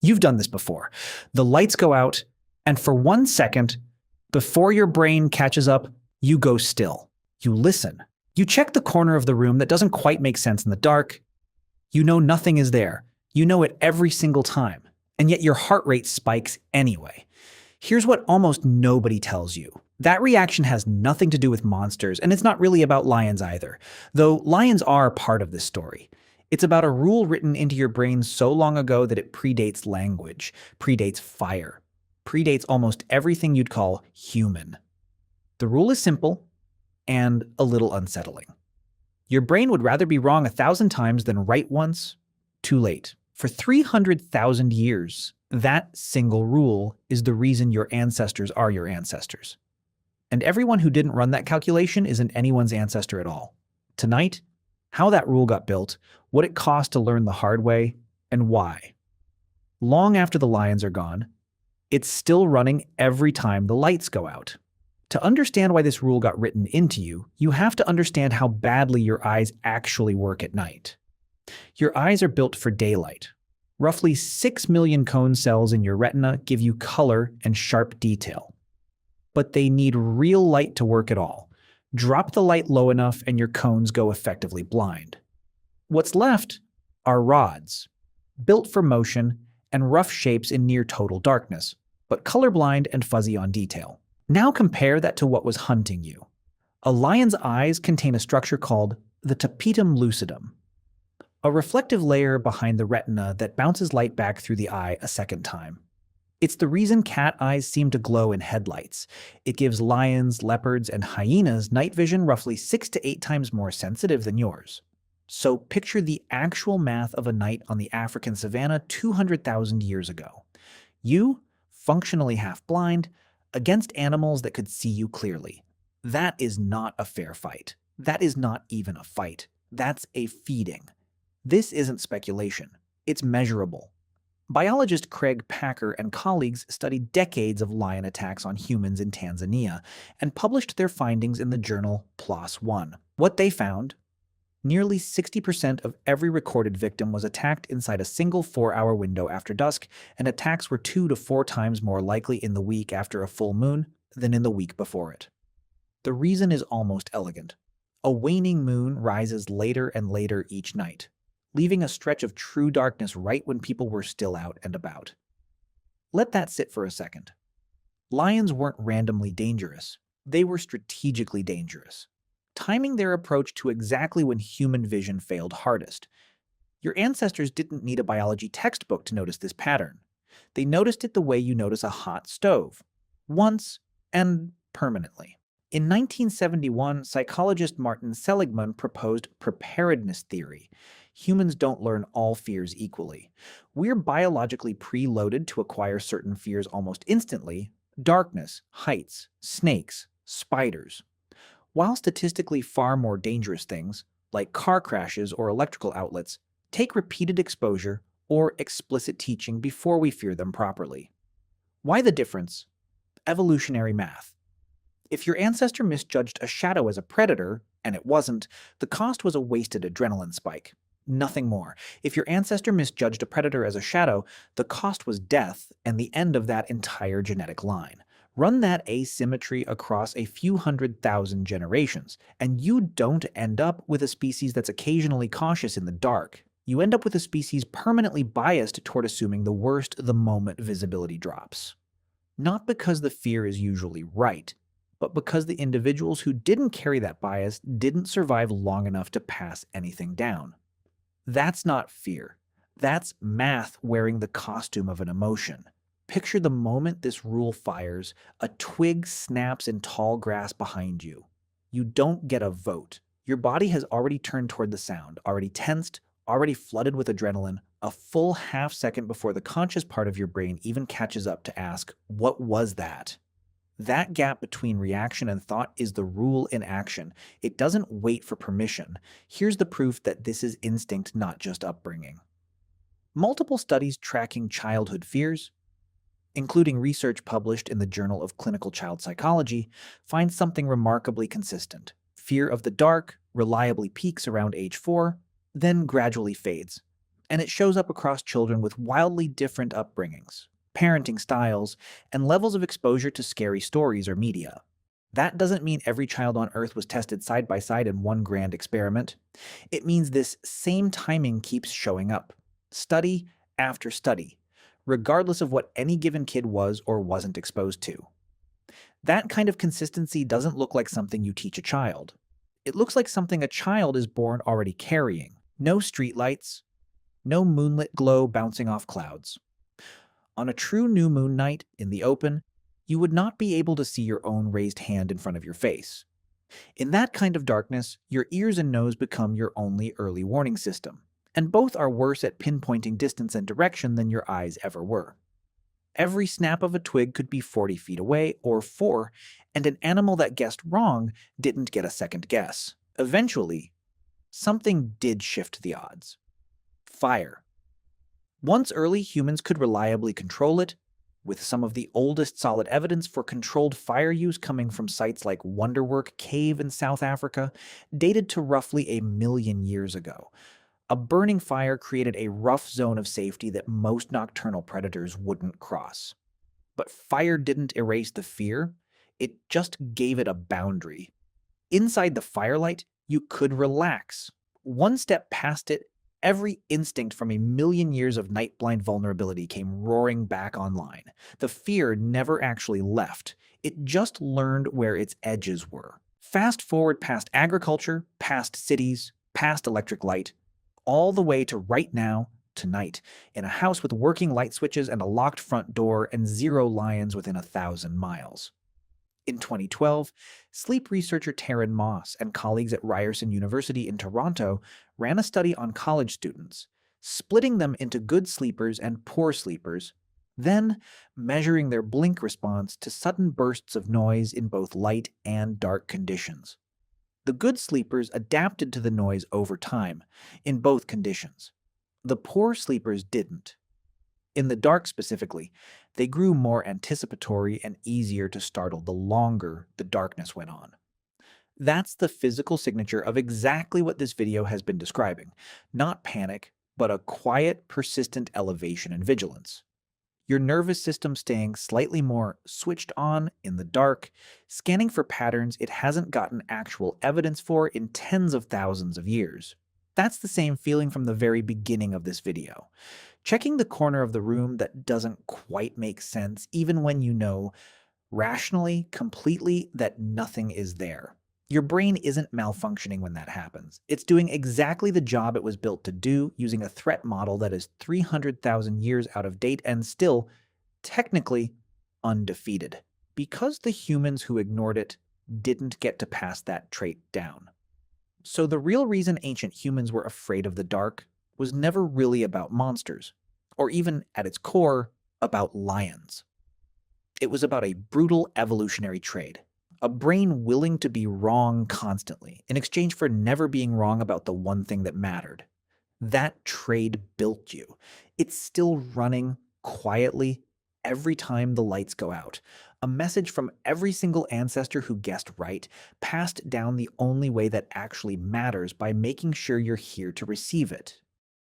You've done this before. The lights go out, and for 1 second, before your brain catches up, you go still. You listen. You check the corner of the room that doesn't quite make sense in the dark. You know nothing is there. You know it every single time. And yet your heart rate spikes anyway. Here's what almost nobody tells you. That reaction has nothing to do with monsters, and it's not really about lions either, though lions are part of this story. It's about a rule written into your brain so long ago that it predates language, predates fire, predates almost everything you'd call human. The rule is simple and a little unsettling. Your brain would rather be wrong 1,000 times than right once, too late. For 300,000 years, that single rule is the reason your ancestors are your ancestors. And everyone who didn't run that calculation isn't anyone's ancestor at all. Tonight, how that rule got built, what it cost to learn the hard way, and why. Long after the lions are gone, it's still running every time the lights go out. To understand why this rule got written into you, you have to understand how badly your eyes actually work at night. Your eyes are built for daylight. Roughly 6 million cone cells in your retina give you color and sharp detail. But they need real light to work at all. Drop the light low enough and your cones go effectively blind. What's left are rods, built for motion and rough shapes in near total darkness, but colorblind and fuzzy on detail. Now compare that to what was hunting you. A lion's eyes contain a structure called the tapetum lucidum, a reflective layer behind the retina that bounces light back through the eye a second time. It's the reason cat eyes seem to glow in headlights. It gives lions, leopards, and hyenas night vision roughly 6 to 8 times more sensitive than yours. So picture the actual math of a night on the African savanna 200,000 years ago. You, functionally half blind, against animals that could see you clearly. That is not a fair fight. That is not even a fight. That's a feeding. This isn't speculation. It's measurable. Biologist Craig Packer and colleagues studied decades of lion attacks on humans in Tanzania and published their findings in the journal PLOS One. What they found? Nearly 60% of every recorded victim was attacked inside a single 4-hour window after dusk, and attacks were 2 to 4 times more likely in the week after a full moon than in the week before it. The reason is almost elegant. A waning moon rises later and later each night, leaving a stretch of true darkness right when people were still out and about. Let that sit for a second. Lions weren't randomly dangerous. They were strategically dangerous, timing their approach to exactly when human vision failed hardest. Your ancestors didn't need a biology textbook to notice this pattern. They noticed it the way you notice a hot stove, once and permanently. In 1971, psychologist Martin Seligman proposed preparedness theory. Humans don't learn all fears equally. We're biologically preloaded to acquire certain fears almost instantly: darkness, heights, snakes, spiders. While statistically far more dangerous things, like car crashes or electrical outlets, take repeated exposure or explicit teaching before we fear them properly. Why the difference? Evolutionary math. If your ancestor misjudged a shadow as a predator, and it wasn't, the cost was a wasted adrenaline spike. Nothing more. If your ancestor misjudged a predator as a shadow, the cost was death and the end of that entire genetic line. Run that asymmetry across a few 100,000 generations, and you don't end up with a species that's occasionally cautious in the dark. You end up with a species permanently biased toward assuming the worst the moment visibility drops. Not because the fear is usually right, but because the individuals who didn't carry that bias didn't survive long enough to pass anything down. That's not fear. That's math wearing the costume of an emotion. Picture the moment this rule fires, a twig snaps in tall grass behind you. You don't get a vote. Your body has already turned toward the sound, already tensed, already flooded with adrenaline, a full half-second before the conscious part of your brain even catches up to ask, what was that? That gap between reaction and thought is the rule in action. It doesn't wait for permission. Here's the proof that this is instinct, not just upbringing. Multiple studies tracking childhood fears, including research published in the Journal of Clinical Child Psychology, find something remarkably consistent. Fear of the dark reliably peaks around age 4, then gradually fades, And it shows up across children with wildly different upbringings, parenting styles, and levels of exposure to scary stories or media. That doesn't mean every child on Earth was tested side by side in one grand experiment. It means this same timing keeps showing up, study after study, regardless of what any given kid was or wasn't exposed to. That kind of consistency doesn't look like something you teach a child. It looks like something a child is born already carrying. No streetlights, no moonlit glow bouncing off clouds. On a true new moon night in the open, you would not be able to see your own raised hand in front of your face. In that kind of darkness, your ears and nose become your only early warning system, and both are worse at pinpointing distance and direction than your eyes ever were. Every snap of a twig could be 40 feet away or 4, and an animal that guessed wrong didn't get a second guess. Eventually, something did shift the odds. Fire. Once early humans could reliably control it, with some of the oldest solid evidence for controlled fire use coming from sites like Wonderwork Cave in South Africa, dated to roughly 1 million years ago. A burning fire created a rough zone of safety that most nocturnal predators wouldn't cross. But fire didn't erase the fear, it just gave it a boundary. Inside the firelight, you could relax. One step past it, every instinct from 1 million years of night-blind vulnerability came roaring back online. The fear never actually left. It just learned where its edges were. Fast forward past agriculture, past cities, past electric light, all the way to right now, tonight, in a house with working light switches and a locked front door and 0 lions within 1,000 miles. In 2012, sleep researcher Taryn Moss and colleagues at Ryerson University in Toronto ran a study on college students, splitting them into good sleepers and poor sleepers, then measuring their blink response to sudden bursts of noise in both light and dark conditions. The good sleepers adapted to the noise over time, in both conditions. The poor sleepers didn't. In the dark specifically, they grew more anticipatory and easier to startle the longer the darkness went on. That's the physical signature of exactly what this video has been describing. Not panic, but a quiet, persistent elevation in vigilance. Your nervous system staying slightly more switched on in the dark, scanning for patterns it hasn't gotten actual evidence for in tens of thousands of years. That's the same feeling from the very beginning of this video. Checking the corner of the room that doesn't quite make sense, even when you know, rationally, completely, that nothing is there. Your brain isn't malfunctioning when that happens. It's doing exactly the job it was built to do, using a threat model that is 300,000 years out of date and still, technically, undefeated. Because the humans who ignored it didn't get to pass that trait down. So the real reason ancient humans were afraid of the dark was never really about monsters, or even, at its core, about lions. It was about a brutal evolutionary trade. A brain willing to be wrong constantly, in exchange for never being wrong about the one thing that mattered. That trade built you. It's still running quietly every time the lights go out. A message from every single ancestor who guessed right, passed down the only way that actually matters by making sure you're here to receive it.